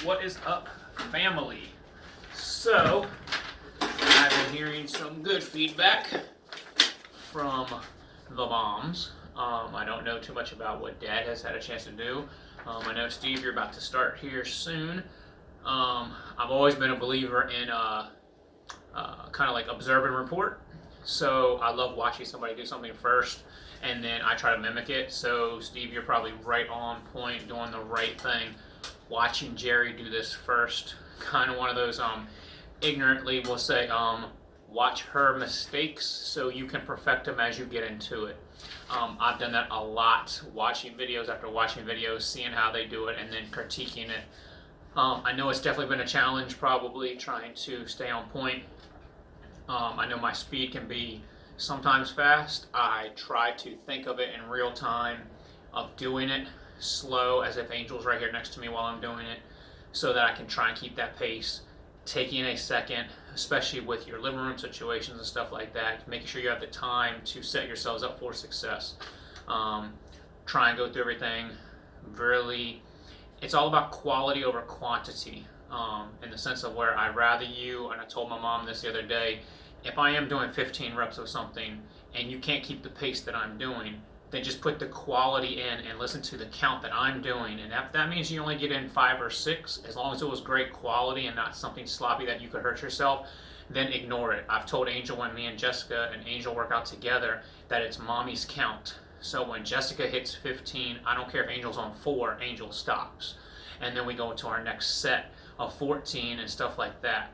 What is up, family? So, I've been hearing some good feedback from the moms. I don't know too much about what Dad has had a chance to do. I know, Steve, you're about to start here soon. I've always been a believer in kind of like observe and report. So I love watching somebody do something first, and then I try to mimic it. So, Steve, you're probably right on point, doing the right thing. Watching Jerry do this first, kind of one of those ignorantly we'll say watch her mistakes so you can perfect them as you get into it. I've done that a lot, watching videos after watching videos, seeing how they do it, and then critiquing it. I know it's definitely been a challenge, probably trying to stay on point. I know my speed can be sometimes fast. I try to think of it in real time, of doing it slow, as if Angel's right here next to me while I'm doing it, so that I can try and keep that pace. Taking a second, especially with your living room situations and stuff like that, making sure you have the time to set yourselves up for success. Try and go through everything. Really, it's all about quality over quantity, in the sense of where I'd rather you, and I told my mom this the other day, if I am doing 15 reps of something and you can't keep the pace that I'm doing, then just put the quality in and listen to the count that I'm doing. And if that means you only get in 5 or 6, as long as it was great quality and not something sloppy that you could hurt yourself, then ignore it. I've told Angel when me and Jessica and Angel work out together that it's mommy's count. So when Jessica hits 15, I don't care if Angel's on 4, Angel stops. And then we go into our next set of 14 and stuff like that.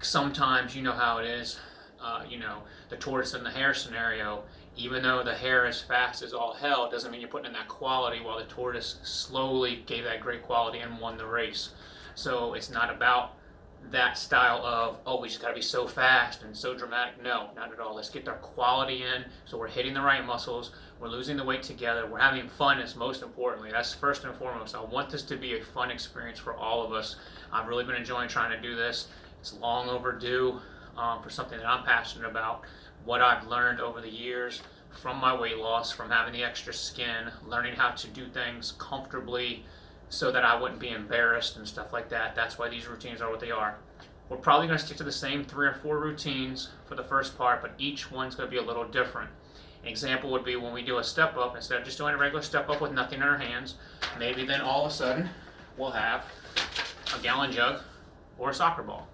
Sometimes, you know how it is, the tortoise and the hare scenario. Even though the hare is fast as all hell, it doesn't mean you're putting in that quality, while the tortoise slowly gave that great quality and won the race. So it's not about that style of, oh, we just got to be so fast and so dramatic. No, not at all. Let's get our quality in so we're hitting the right muscles, we're losing the weight together, we're having fun is most importantly. That's first and foremost. I want this to be a fun experience for all of us. I've really been enjoying trying to do this. It's long overdue for something that I'm passionate about. What I've learned over the years from my weight loss, from having the extra skin, learning how to do things comfortably so that I wouldn't be embarrassed and stuff like that. That's why these routines are what they are. We're probably going to stick to the same 3 or 4 routines for the first part, but each one's going to be a little different. An example would be when we do a step up, instead of just doing a regular step up with nothing in our hands, maybe then all of a sudden we'll have a gallon jug or a soccer ball.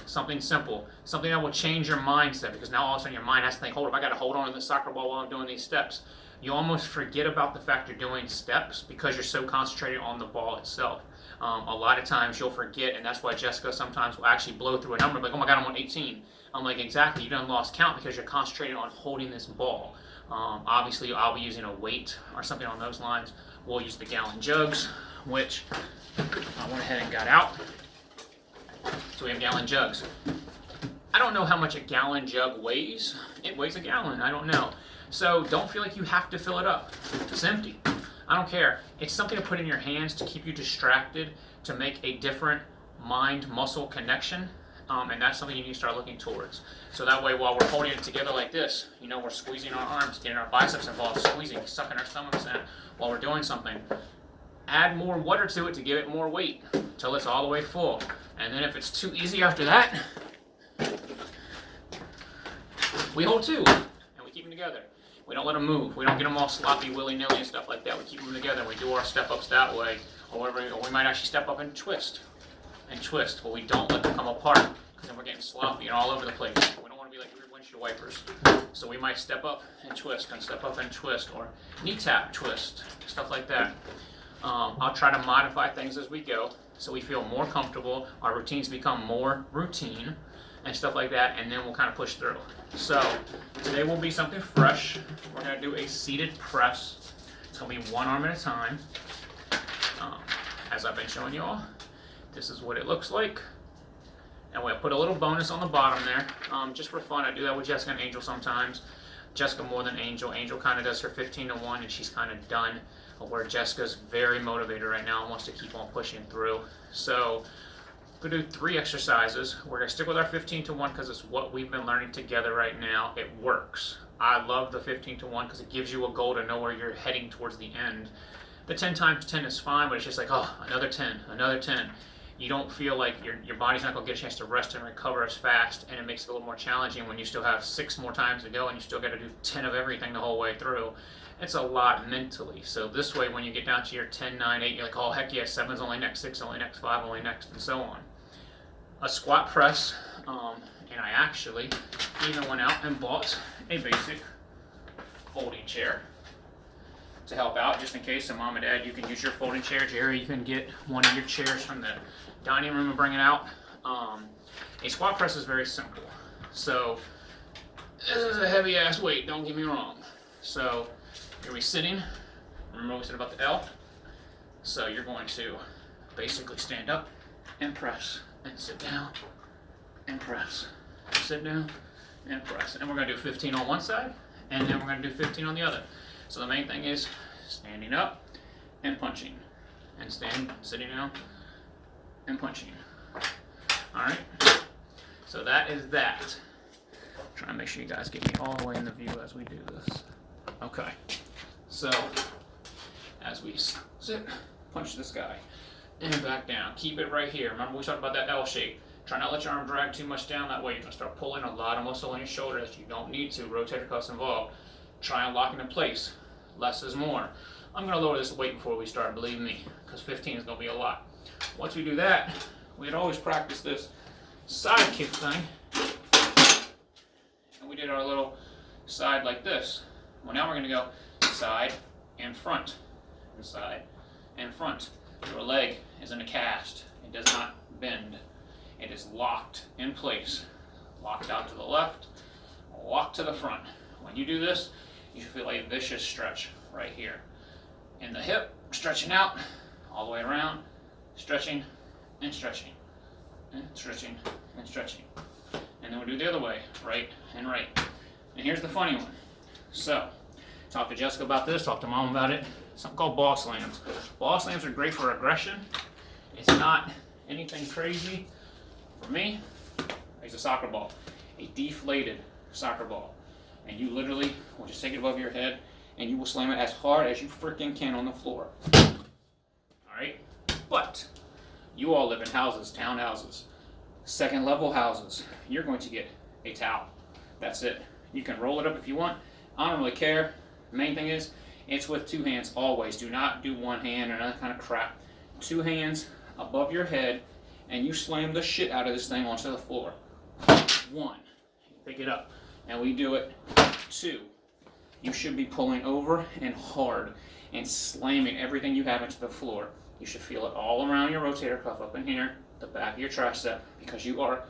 Something simple, something that will change your mindset, because now all of a sudden your mind has to think, hold up, I got to hold on to the soccer ball while I'm doing these steps. You almost forget about the fact you're doing steps because you're so concentrated on the ball itself. A lot of times you'll forget, and that's why Jessica sometimes will actually blow through a number like, oh my God, I'm on 18. I'm like, exactly, you done lost count because you're concentrated on holding this ball. Obviously, I'll be using a weight or something on those lines. We'll use the gallon jugs, which I went ahead and got out. So we have gallon jugs. I don't know how much a gallon jug weighs. It weighs a gallon, I don't know. So don't feel like you have to fill it up. It's empty. I don't care. It's something to put in your hands to keep you distracted, to make a different mind-muscle connection. And that's something you need to start looking towards. So that way, while we're holding it together like this, we're squeezing our arms, getting our biceps involved, squeezing, sucking our stomachs in while we're doing something. Add more water to it to give it more weight until it's all the way full. And then if it's too easy after that, we hold 2 and we keep them together. We don't let them move. We don't get them all sloppy, willy-nilly and stuff like that. We keep them together and we do our step-ups that way. Or we might actually step up and twist. But we don't let them come apart, because then we're getting sloppy and all over the place. We don't want to be like rear windshield wipers. So we might step up and twist, and step up and twist, or knee tap twist, stuff like that. I'll try to modify things as we go so we feel more comfortable, our routines become more routine and stuff like that, and then we'll kind of push through. So today will be something fresh. We're going to do a seated press. It's going to be one arm at a time. As I've been showing you all, this is what it looks like. And we'll put a little bonus on the bottom there, just for fun. I do that with Jessica and Angel sometimes. Jessica more than Angel. Angel kind of does her 15 to 1 and she's kind of done, where Jessica's very motivated right now and wants to keep on pushing through. So we're going to do 3 exercises. We're going to stick with our 15 to 1 because it's what we've been learning together right now. It works. I love the 15 to 1 because it gives you a goal to know where you're heading towards the end. The 10 times 10 is fine, but it's just like, oh, another 10, another 10. You don't feel like your body's not going to get a chance to rest and recover as fast, and it makes it a little more challenging when you still have 6 more times to go and you still got to do 10 of everything the whole way through. It's a lot mentally. So this way, when you get down to your 10, 9, 8, you're like, oh, heck yeah, 7's only next, 6 only next, 5 only next, and so on. A squat press, and I actually even went out and bought a basic folding chair to help out, just in case. So mom and dad, you can use your folding chair. Jerry, you can get one of your chairs from the dining room and bring it out. A squat press is very simple. So this is a heavy ass weight, don't get me wrong. So you're gonna be sitting, remember we said about the L? So you're going to basically stand up and press and sit down and press, sit down and press. And we're gonna do 15 on one side, and then we're gonna do 15 on the other. So the main thing is standing up and punching, and sitting down and punching. All right. So that is that. I'm trying to make sure you guys get me all the way in the view as we do this. Okay. So as we sit, punch this guy, and back down. Keep it right here. Remember we talked about that L shape. Try not to let your arm drag too much down. That way you're gonna start pulling a lot of muscle in your shoulder that you don't need to. Rotator cuffs involved. Try and lock it in place. Less is more. I'm gonna lower this weight before we start, believe me, because 15 is gonna be a lot. Once we do that, we'd always practice this side kick thing. And we did our little side like this. Well, now we're gonna go side and front, and side and front. Your leg is in a cast. It does not bend. It is locked in place. Locked out to the left, locked to the front. When you do this, you should feel a vicious stretch right here. In the hip, stretching out, all the way around, stretching and stretching, and stretching and stretching. And then we'll do the other way, right and right. And here's the funny one. So, talk to Jessica about this, talk to mom about it. Something called ball slams. Ball slams are great for aggression. It's not anything crazy. For me, I use a soccer ball, a deflated soccer ball. And you literally will just take it above your head and you will slam it as hard as you freaking can on the floor. Alright? But you all live in houses, townhouses, second level houses. You're going to get a towel. That's it. You can roll it up if you want. I don't really care. The main thing is, it's with 2 hands always. Do not do 1 hand or another kind of crap. 2 hands above your head, and you slam the shit out of this thing onto the floor. 1. Pick it up. And we do it 2. You should be pulling over and hard and slamming everything you have into the floor. You should feel it all around your rotator cuff up in here, the back of your tricep, because you are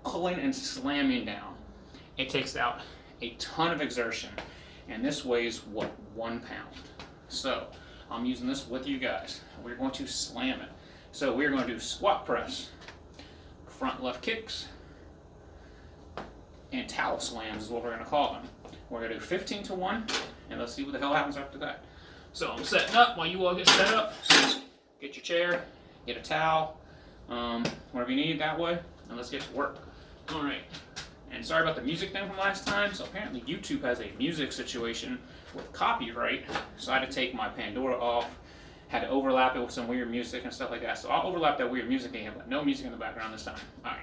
pulling and slamming down. It takes out a ton of exertion, and this weighs, what, 1 pound. So I'm using this with you guys. We're going to slam it. So we're going to do squat press, front left kicks, and towel slams is what we're going to call them. We're going to do 15 to 1, and let's see what the hell happens after that. So I'm setting up while you all get set up. Get your chair, get a towel, whatever you need that way, and let's get to work. All right. And sorry about the music thing from last time. So apparently YouTube has a music situation with copyright, so I had to take my Pandora off, had to overlap it with some weird music and stuff like that. So I'll overlap that weird music again, but no music in the background this time. All right.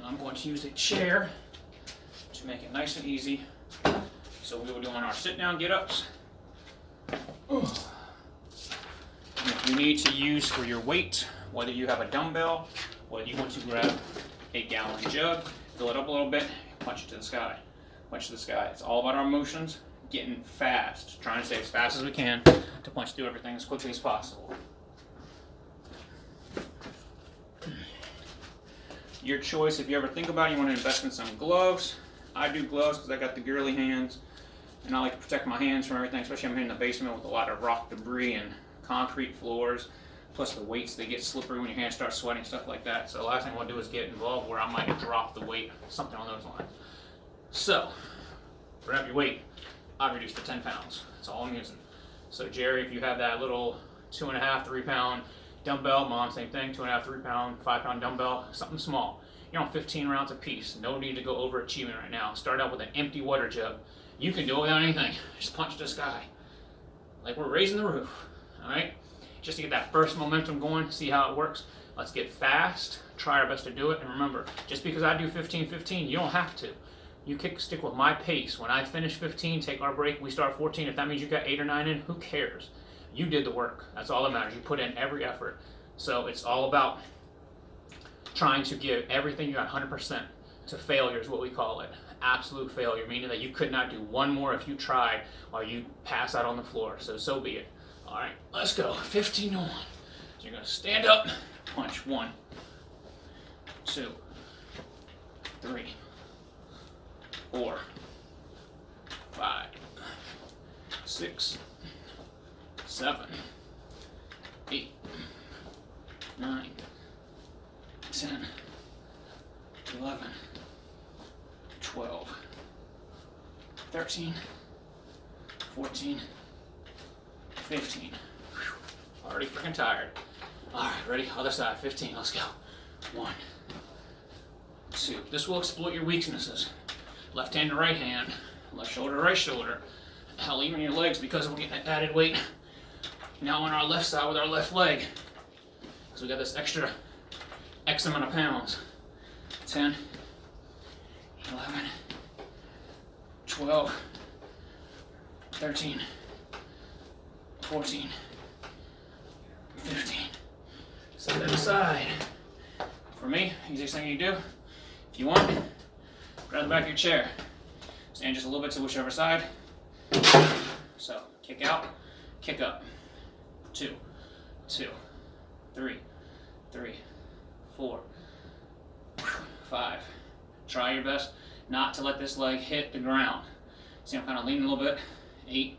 I'm going to use a chair to make it nice and easy. So we were doing our sit-down get-ups. If you need to use for your weight, whether you have a dumbbell, whether you want to grab a gallon jug, fill it up a little bit, punch it to the sky. Punch to the sky. It's all about our motions, getting fast, trying to stay as fast as we can to punch through everything as quickly as possible. Your choice, if you ever think about it, you want to invest in some gloves. I do gloves because I got the girly hands, and I like to protect my hands from everything, especially I'm here in the basement with a lot of rock debris and concrete floors, plus the weights, they get slippery when your hands start sweating, stuff like that. So the last thing I want to do is get involved where I might drop the weight, something on those lines. So, grab your weight. I've reduced to 10 pounds. That's all I'm using. So Jerry, if you have that little 2.5, 3 pound Dumbbell, mom, same thing, 2.5, 3 pound, 5 pound dumbbell, something small. You're on 15 rounds apiece. No need to go overachieving right now. Start out with an empty water jug. You can do it without anything. Just punch the sky. Like we're raising the roof. Alright? Just to get that first momentum going, see how it works. Let's get fast, try our best to do it, and remember, just because I do 15-15, you don't have to. You stick with my pace. When I finish 15, take our break, we start 14. If that means you got 8 or 9 in, who cares? You did the work. That's all that matters. You put in every effort. So it's all about trying to give everything you got 100% to failure is what we call it. Absolute failure, meaning that you could not do one more if you tried or you pass out on the floor. So be it. All right, let's go. 15 to 1. So you're going to stand up, punch 1, 2, 3, 4, 5, 6, 7, 8, 9, 10, 11, 12, 13, 14, 15. Already freaking tired. Alright, ready? Other side. 15. Let's go. 1, 2. This will exploit your weaknesses. Left hand to right hand. Left shoulder to right shoulder. Hell, even your legs, because we're getting added weight now on our left side with our left leg. So we got this extra X amount of pounds. 10, 11, 12, 13, 14, 15. Set that aside. For me, easiest thing you do, if you want, grab the back of your chair. Stand just a little bit to whichever side. So, kick out, kick up. 2, 2, 3, 3, 4, 5. Try your best not to let this leg hit the ground. See, I'm kind of leaning a little bit. 8,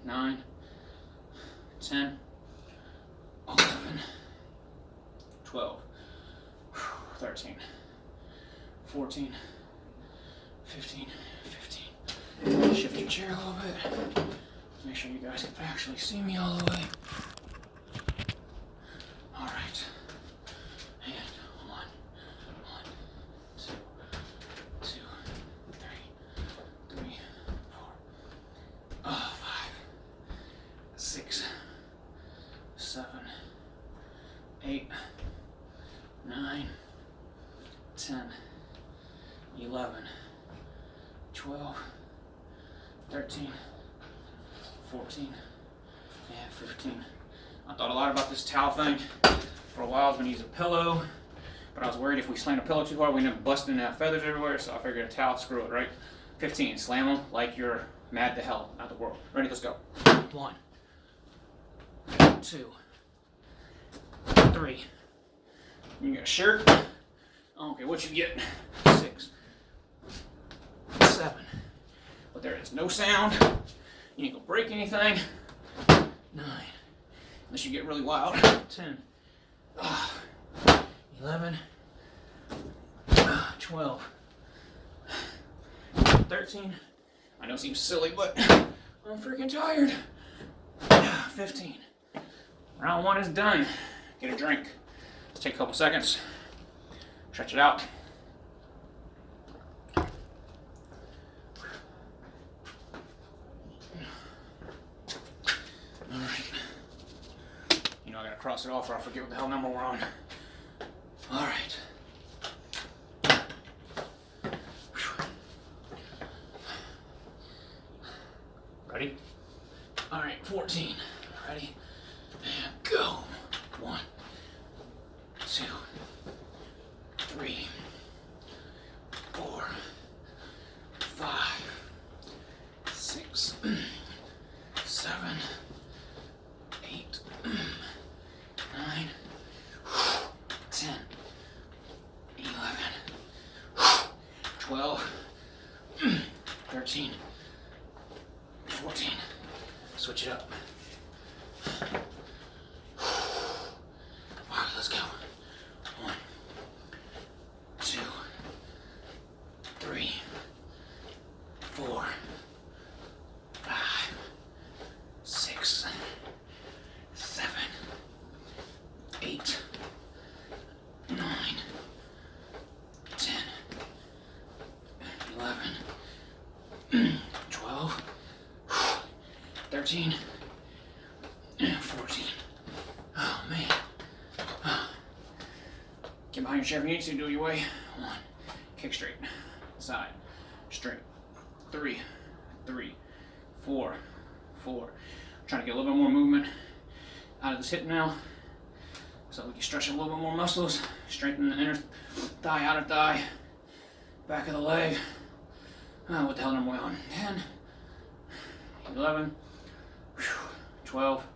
9, 10, 11, 12, 13, 14, 15, 15. Shift your chair a little bit. Make sure you guys can actually see me all the way. All right. And 1, 2, 2, 3, 3, 4, 5, 6, 7, 8, 9, 10, 11, 12, 13, 14, and 15. I thought a lot about this towel thing. For a while I was going to use a pillow, but I was worried if we slammed a pillow too hard, we'd end up busting out feathers everywhere, so I figured a towel, screw it, right? 15, slam them like you're mad to hell, not the world. Ready, let's go. 1, 2, 3. You got a shirt? I don't care what you get. 6, 7. But there is no sound. You ain't gonna break anything. 9. Unless you get really wild. 10. 11. 12. 13. I know it seems silly, but I'm freaking tired. 15. Round 1 is done. Get a drink. Let's take a couple seconds. Stretch it out. Alright. You know I gotta cross it off or I forget what the hell number we're on. Alright. Ready? Alright, 14. Ready? And go. 1, 2, 3, 4, 5, 6, 7, 8, 9, 10, 11, 12, 13, 14. Switch it up. All right, let's go. 1, 2, 3, 4, 5, 6, 7, 12, 13, 14. Oh man. Get behind your chair if you need to, do your way. 1. Kick straight. Side. Straight. 3, 3, 4, 4. Trying to get a little bit more movement out of this hip now. So we can stretch a little bit more muscles. Strengthen the inner thigh, outer thigh, back of the leg. What the hell am I on? 10, 11, 12,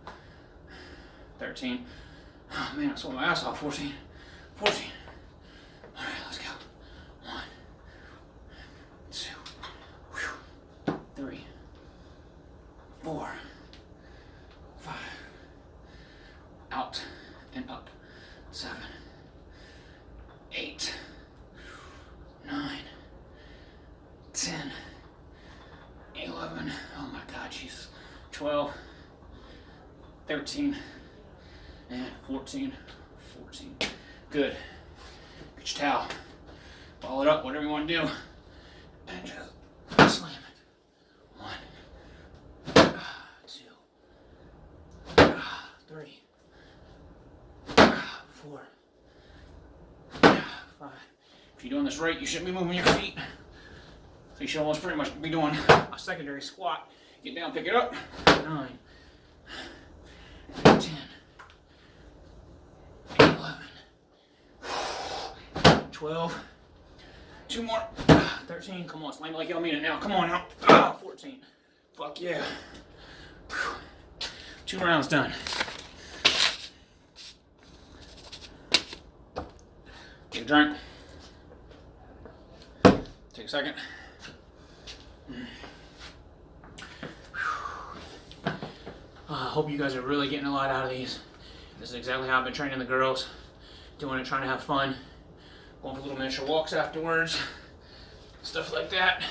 13. Oh man, I swore my ass off. 14, 14. All right, let's go. 1, 2, 3, 4, 5. Out and up. 7, 8, 9, 10, 11. Oh my God, Jesus. 12, 13, and 14. 14. Good. Get your towel. Ball it up, whatever you want to do. And just slam it. 1, 2, 3, 4, 5. If you're doing this right, you shouldn't be moving your feet. So you should almost pretty much be doing a secondary squat. Get down, pick it up. 9, 10, 11, 12, 2 more, 13. Come on, slam it like y'all mean it now. Come on out. 14. Fuck yeah. 2 rounds done. Take a drink. Take a second. I hope you guys are really getting a lot out of these. This is exactly how I've been training the girls. Doing it, trying to have fun. Going for little miniature walks afterwards. Stuff like that.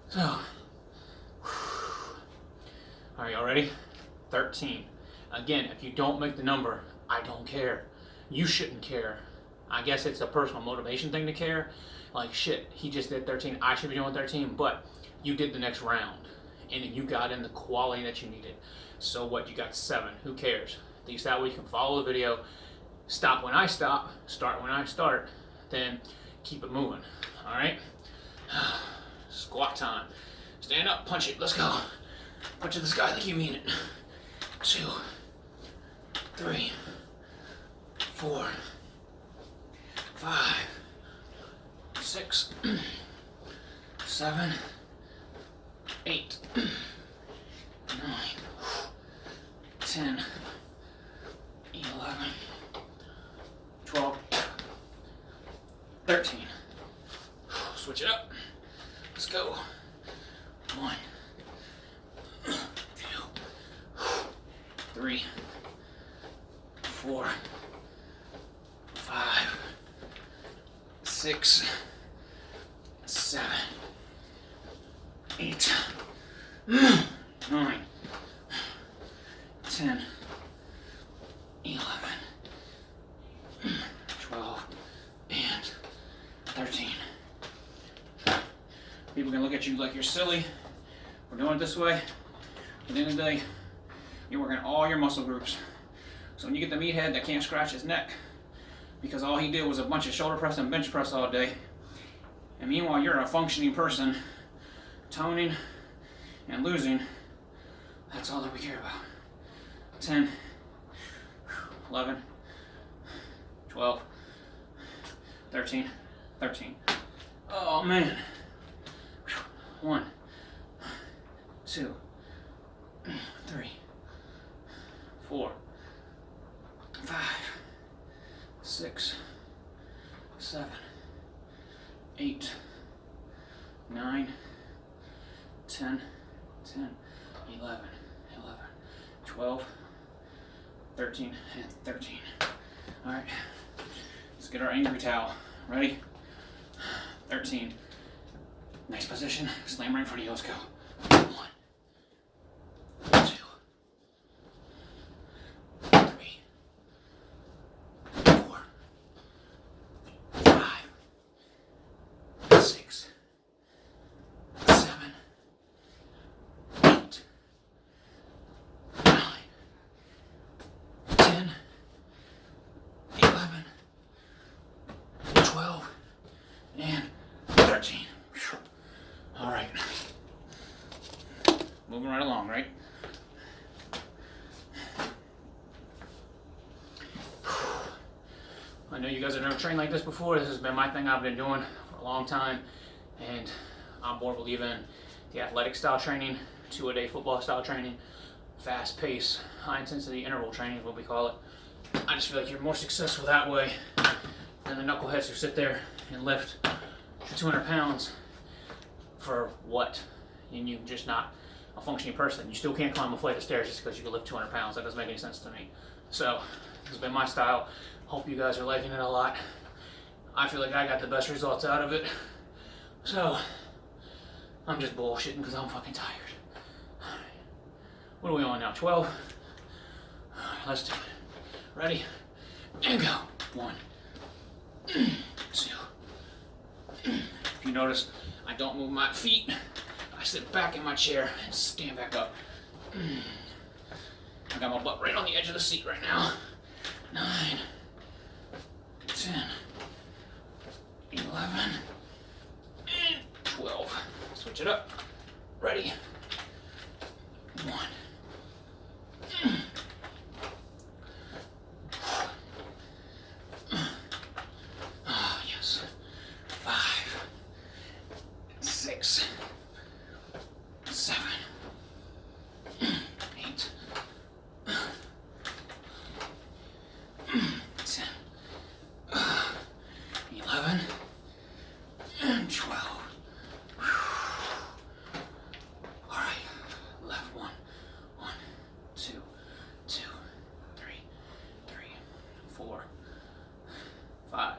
So, are y'all ready? 13. Again, if you don't make the number, I don't care. You shouldn't care. I guess it's a personal motivation thing to care. Like, shit, he just did 13, I should be doing 13, but you did the next round. And you got in the quality that you needed. So what, you got 7, who cares? At least that way you can follow the video, stop when I stop, start when I start, then keep it moving, all right? Squat time. Stand up, punch it, let's go. Punch it to the sky like you mean it. 2, 3, 4, 5, 6, 7, 8, 9, 10, 11, 12, 13. Switch it up. Let's go. 1, 2, 3, 4, 5, 6, 7, 8, 9, 10, 11, 12, and 13. People can look at you like you're silly. We're doing it this way. At the end of the day, you're working all your muscle groups. So when you get the meathead that can't scratch his neck because all he did was a bunch of shoulder press and bench press all day, and meanwhile you're a functioning person, toning and losing, that's all that we care about. 10, 11, 12, 13, 13. Oh man. 1, 2, 3, 4, 5, 6, 7, 8, 9, 10, 10, 11, 12, 13, and 13. All right, let's get our angry towel. Ready? 13. Nice position. Slam right in front of you. Let's go. 1, 2, 3, 4, 5, 6, 7, strong, right? I know you guys have never trained like this before. This has been my thing I've been doing for a long time, and I'm more believing in the athletic style training, 2-a-day football style training, fast pace, high intensity interval training is what we call it. I just feel like you're more successful that way than the knuckleheads who sit there and lift 200 pounds for what? And you're just not a functioning person. You still can't climb a flight of stairs just because you can lift 200 pounds. That doesn't make any sense to me. So this has been my style. Hope you guys are liking it a lot. I feel like I got the best results out of it. So I'm just bullshitting because I'm fucking tired. What are we on now? 12? Let's do it. Ready? And go. 1, 2. If you notice, I don't move my feet. I sit back in my chair and stand back up. I got my butt right on the edge of the seat right now. 9, 10, 11, and 12. Switch it up. Ready? 1. Ah, yes. 5, 6, 7, 8, 10, 11, and 12. All right, left 1, 2, 3, 4, 5,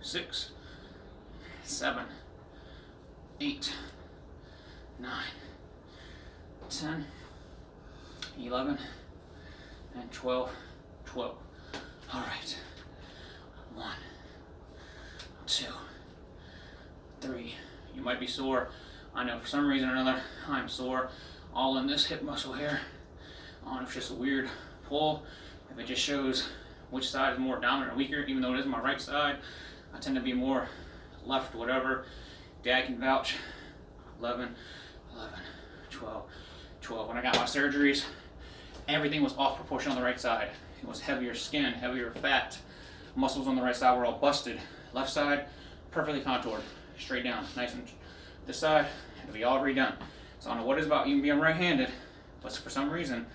6, 7, 8, 9, 10, 11, and 12. 12. All right. 1, 2, 3. You might be sore. I know for some reason or another I'm sore. All in this hip muscle here. I don't know if it's just a weird pull. If it just shows which side is more dominant or weaker, even though it is my right side. I tend to be more left, whatever. Dad can vouch. 11, 12, 12. When I got my surgeries, everything was off proportion on the right side. It was heavier skin, heavier fat. Muscles on the right side were all busted. Left side, perfectly contoured, straight down, nice and this side, it'll be all redone. So I don't know what it is about even being right-handed, but for some reason,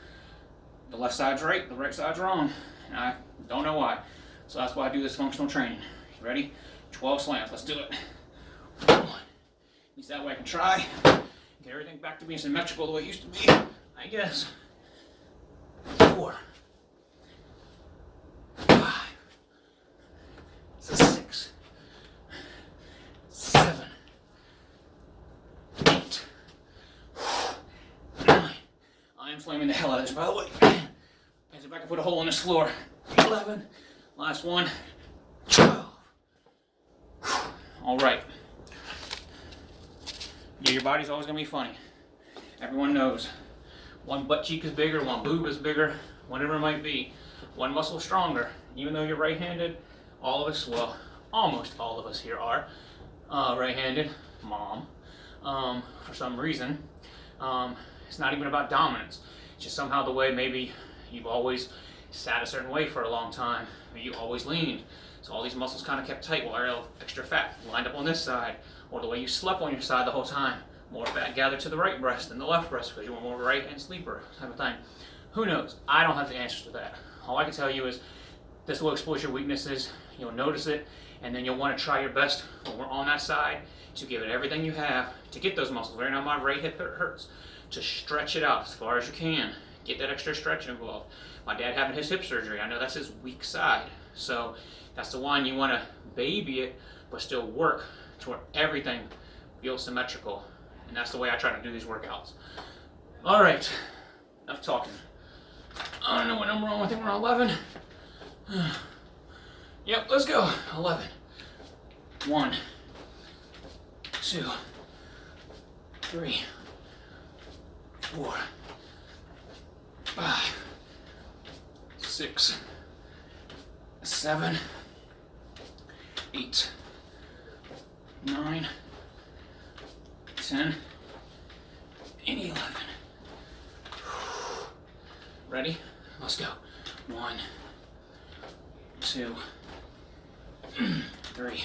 the left side's right, the right side's wrong, and I don't know why. So that's why I do this functional training. You ready? 12 slams, let's do it. 1. At least that way I can try, get everything back to being symmetrical the way it used to be, I guess. 4, 5, 6, 7, 8, 9. I am flaming the hell out of this, by the way. As if I can put a hole in this floor. 11. Last one. 12. All right. Yeah, your body's always gonna be funny. Everyone knows. One butt cheek is bigger, one boob is bigger, whatever it might be. One muscle is stronger. Even though you're right-handed, all of us, well, almost all of us here are right-handed. Mom, for some reason, it's not even about dominance. It's just somehow the way maybe you've always sat a certain way for a long time. Maybe you always leaned. So all these muscles kind of kept tight while all extra fat lined up on this side. Or the way you slept on your side the whole time. More fat gathered to the right breast than the left breast because you were more of a right-hand sleeper type of thing. Who knows? I don't have the answers to that. All I can tell you is this will expose your weaknesses. You'll notice it, and then you'll want to try your best when we're on that side to give it everything you have to get those muscles. Right now my right hip hurts. To stretch it out as far as you can. Get that extra stretch involved. My dad having his hip surgery, I know that's his weak side. So that's the one you want to baby it, but still work to where everything feels symmetrical. And that's the way I try to do these workouts. All right, enough talking. I don't know what number we're on. I think we're on 11. Yep, let's go. 11. 1, 2, 3, 4, 5, 6, 7, 8, 9, 10, and 11. 3,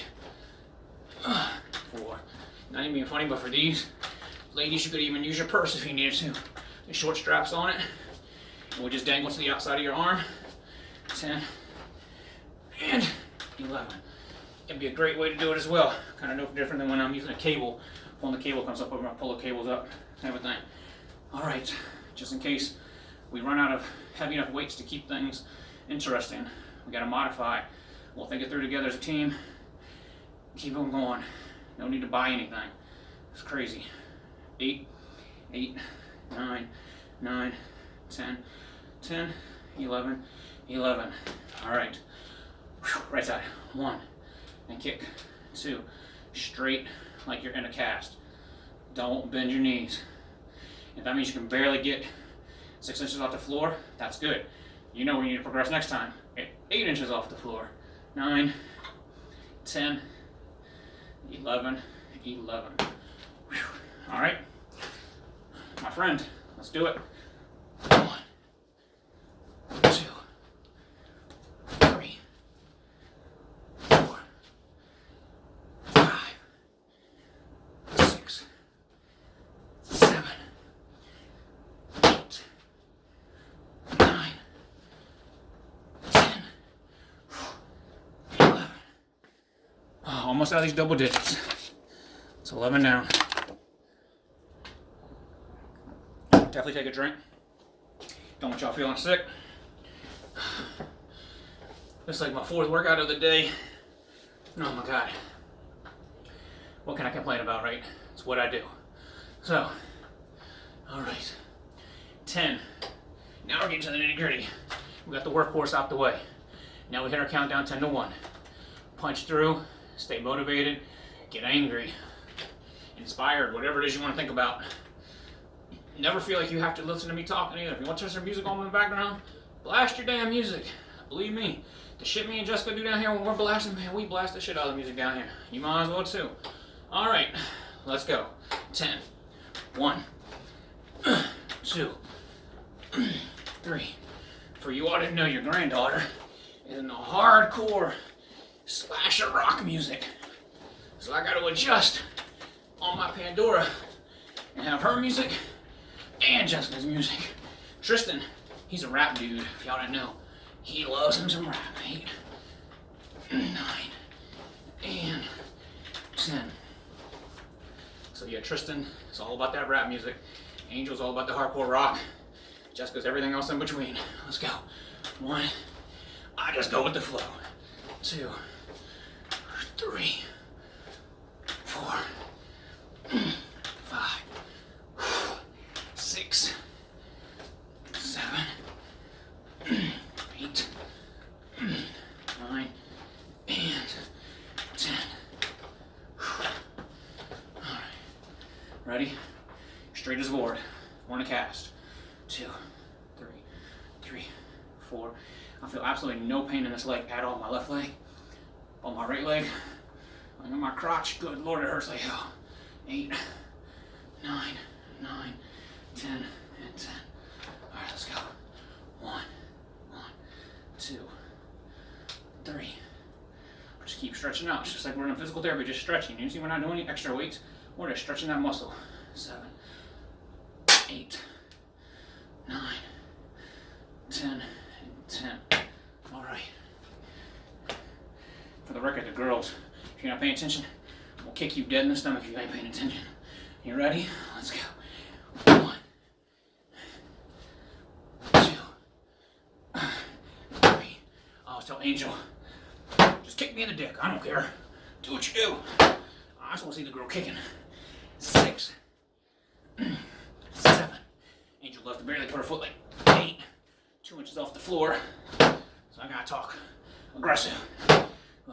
4. Not even being funny, but for these, ladies, you could even use your purse if you needed to. There's short straps on it. It will just dangle to the outside of your arm. 10 and 11. It'd be a great way to do it as well. Kind of no different than when I'm using a cable. When the cable comes up over, I pull the cables up, everything. All right, just in case we run out of heavy enough weights to keep things interesting, we gotta modify. We'll think it through together as a team. Keep them going. No need to buy anything. It's crazy. 8, 8, 9, 9, 10, 10, 11, 11. All right. Right side. 1, and kick. 2, straight like you're in a cast. Don't bend your knees. If that means you can barely get 6 inches off the floor, that's good. You know where you need to progress next time. 8 inches off the floor. 9, 10, 11, 11. Whew. All right, my friend, let's do it. 1, 2, 3, 4, 5, 6, 7, 8, 9, 10, 11. Oh, almost out of these double digits. It's 11 down. Definitely take a drink. Don't want y'all feeling sick. This is like my 4th workout of the day. Oh my God. What can I complain about, right? It's what I do. So, all right. 10. Now we're getting to the nitty gritty. We got the workhorse out the way. Now we hit our countdown 10 to 1. Punch through, stay motivated, get angry, inspired, whatever it is you want to think about. Never feel like you have to listen to me talking either. If you want to turn some music on in the background, blast your damn music. Believe me, the shit me and Jessica do down here when we're blasting, man, we blast the shit out of the music down here. You might as well too. All right, let's go. 10, 1, 2, 3. For you all didn't know, your granddaughter is in the hardcore slasher rock music. So I got to adjust on my Pandora and have her music and Jessica's music. Tristan, he's a rap dude, if y'all didn't know. He loves him some rap. 8, 9, and 10. So yeah, Tristan is all about that rap music. Angel's all about the hardcore rock. Jessica's everything else in between. Let's go. 1, I just go with the flow. 2, 3, 4, 5, 6, 7, 8, 9, and 10. Alright. Ready? Straight as a board. 1 to cast. 2, 3, 3, 4. I feel absolutely no pain in this leg at all. My left leg. On my right leg. On my crotch. Good Lord, it hurts like hell. 8, 9, 9, 10, and 10. Alright, let's go. 1, 2, 3. Just keep stretching out. It's just like we're in physical therapy, just stretching. You see, we're not doing any extra weights. We're just stretching that muscle. 7, 8, 9, 10, and 10. Alright. For the record, the girls, if you're not paying attention, we'll kick you dead in the stomach if you ain't paying attention. You ready? Let's go. 1, 2, 3. Oh, tell Angel, just kick me in the dick. I don't care. Do what you do. I just want to see the girl kicking. 6, 7. Angel loves to barely put her foot like 8. 2 inches off the floor. So I gotta talk aggressive.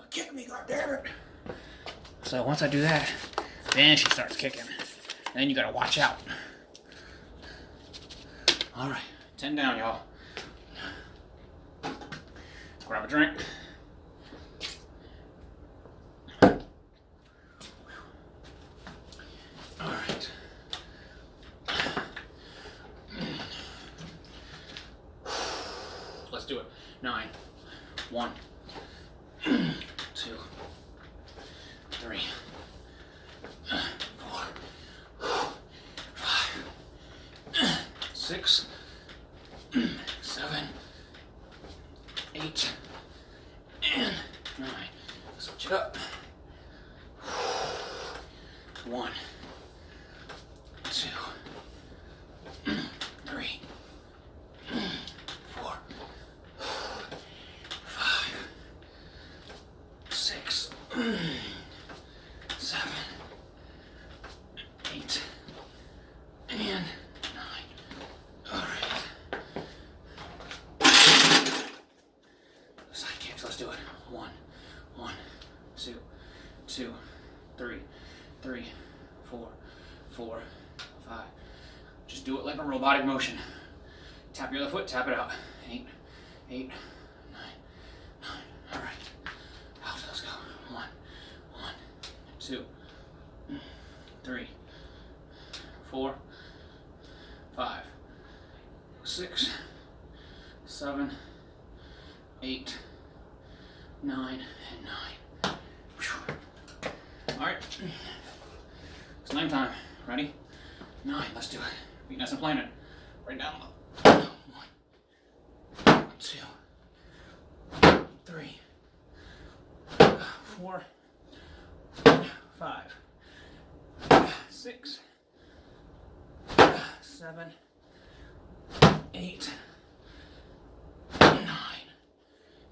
Kick me, goddammit. So once I do that, then she starts kicking. Then you gotta watch out. Alright, 10 down, y'all. Let's grab a drink. Alright. Let's do it. 9, 1, 2, 3, 4, 5, 6, 7, 8, and 9. Switch it up. 1, 2, 3, 4, 5, 6, 7, 8, and 9. All right. Side kicks. Let's do it. 1, 1, 2, 2, 3, 3, 4, 4, 5. Just do it like a robotic motion. Tap your other foot, tap it out. 8, 8, 9, 9. All right. Out. Let's go. 1, 1, 2, 3, 4, 5, 6, 7, 8, 9, and 9. Whew. All right. It's 9 time. Ready? 9. Let's do it. Feet nice and planted. Right down low. 1, 2, 3, 4, 5, 6, 7, 8, 9.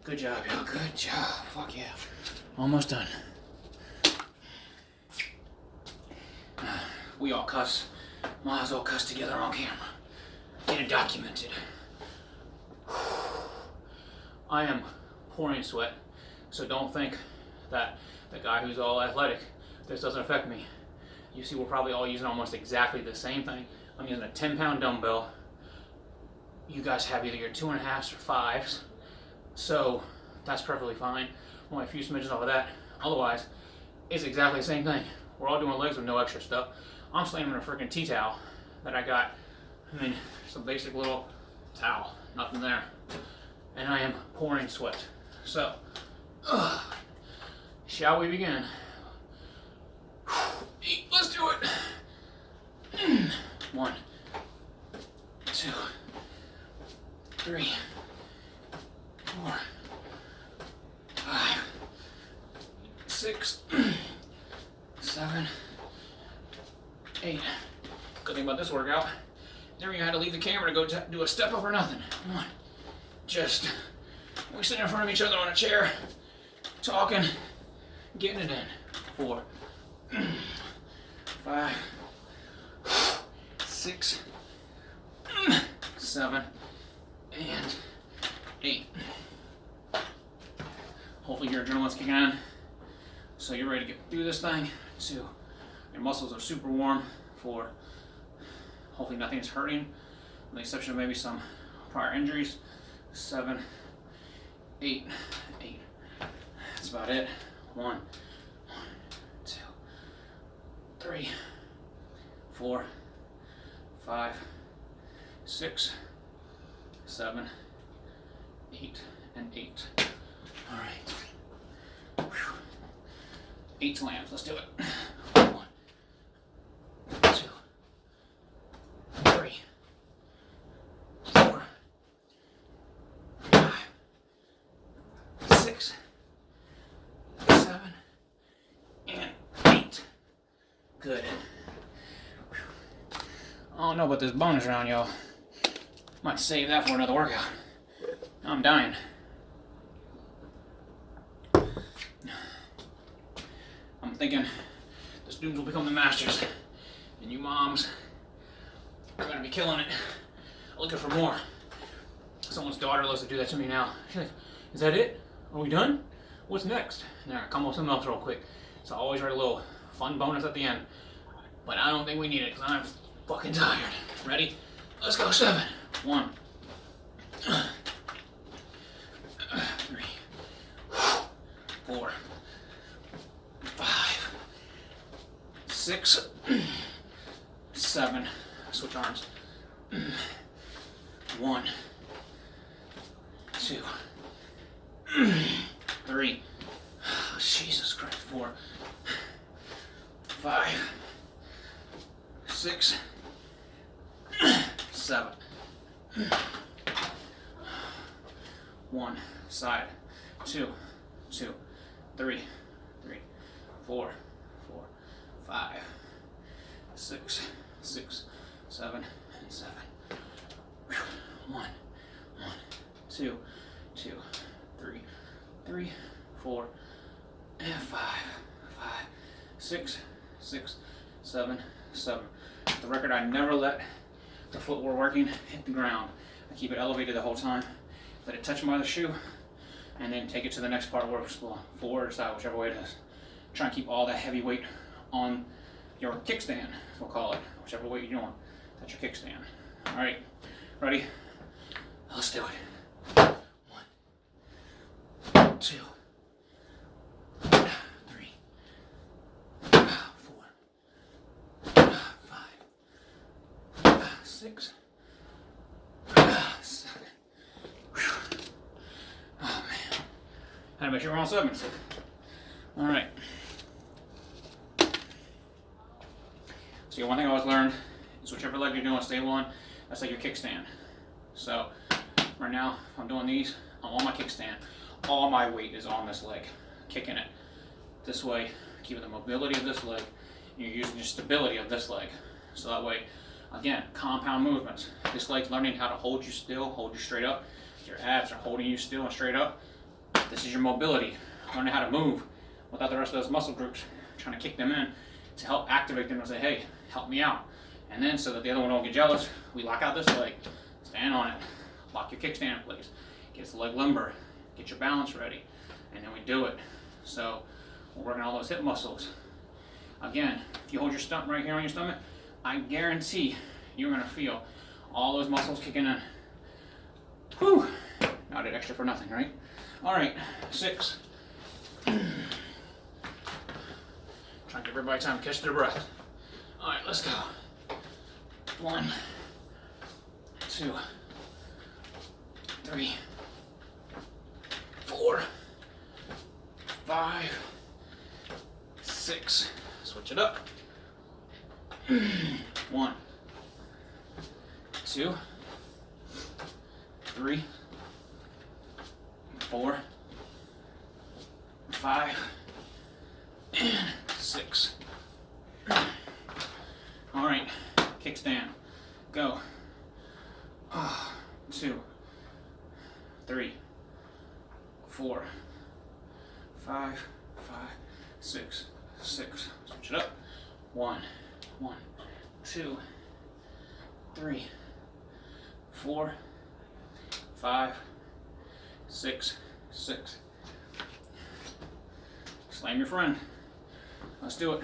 Good job, y'all. Good job. Fuck yeah. Almost done. We all cuss. Might as well cuss together on camera. Get it documented. I am pouring sweat, so don't think that the guy who's all athletic, this doesn't affect me. You see, we're probably all using almost exactly the same thing. I'm using a 10-pound dumbbell. You guys have either your 2.5s or 5s, so that's perfectly fine. Only a few smidgens off of that. Otherwise, it's exactly the same thing. We're all doing legs with no extra stuff. I'm slamming a freaking tea towel that I got. I mean, some basic little towel, nothing there. And I am pouring sweat. So, shall we begin? Let's do it. 1, 2, 3, 4, 5, 6, 7, 8. Good thing about this workout, never even had to leave the camera to go do a step up or nothing. Come on. Just, we sit in front of each other on a chair, talking, getting it in. 4, 5, 6, 7, and 8. Hopefully your adrenaline's kicking in, so you're ready to get through this thing. 2, your muscles are super warm. 4, hopefully nothing's hurting, with the exception of maybe some prior injuries. 7, 8, 8. That's about it. 1, 2, 3, 4, 5, 6, 7, 8, and 8. All right. Whew. 8 slams. Let's do it. 1, 2, 3, 4, 5, 6, 7, and 8. Good. I don't know about this bonus round, y'all. Might save that for another workout. I'm dying. I'm thinking the students will become the masters, and you moms are gonna be killing it, looking for more. Someone's daughter loves to do that to me now. She's like, "Is that it? Are we done? What's next?" And I come up with something else real quick. So I always write a little fun bonus at the end. But I don't think we need it because I'm fucking tired. Ready? Let's go. 7. 1, 3, 4, 5, 6, 7. Switch arms. 1, 2, 3. Jesus Christ. 4, 5, 6, 7. 1 side, 2, 2, 3, 3, 4, 4, 5, 6, 6, 7, 7. 1, 1, 2, 2, 3, 3, 4, and 5, 5, 6, 6, 7, 7. For the record, I never let the foot we're working hit the ground. I keep it elevated the whole time. Let it touch my other shoe, and then take it to the next part where it's forward or side, whichever way it is. Try and keep all that heavy weight on your kickstand, we'll call it, whichever way you're doing. That's your kickstand. All right, ready? Let's do it. 1, 2, 3, 4, 5, 6, 7. Oh man. Had to make sure we're on 7. All right. So one thing I always learned is whichever leg you're doing, stay on. That's like your kickstand. So right now, if I'm doing these, I'm on my kickstand. All my weight is on this leg, kicking it this way, keeping the mobility of this leg. And you're using the stability of this leg. So that way, again, compound movements. This leg's learning how to hold you still, hold you straight up. Your abs are holding you still and straight up. This is your mobility, learning how to move without the rest of those muscle groups, trying to kick them in to help activate them and say, hey, help me out. And then so that the other one don't get jealous, we lock out this leg, stand on it, lock your kickstand in place, get the leg limber, get your balance ready, and then we do it. So we're working all those hip muscles. Again, if you hold your stump right here on your stomach, I guarantee you're gonna feel all those muscles kicking in. Whew, not an extra for nothing, right? All right, 6. Trying to give everybody time to catch their breath. All right, let's go. 1, 2, 3, 4, 5, 6. Switch it up. 1, 2, 3, 4, 5, and 6. All right, kickstand. Go. 2, 3, 4, 5, 6, 6. Switch it up. 1, 2, 3, 4, 5, 6, 6. Slam your friend. Let's do it.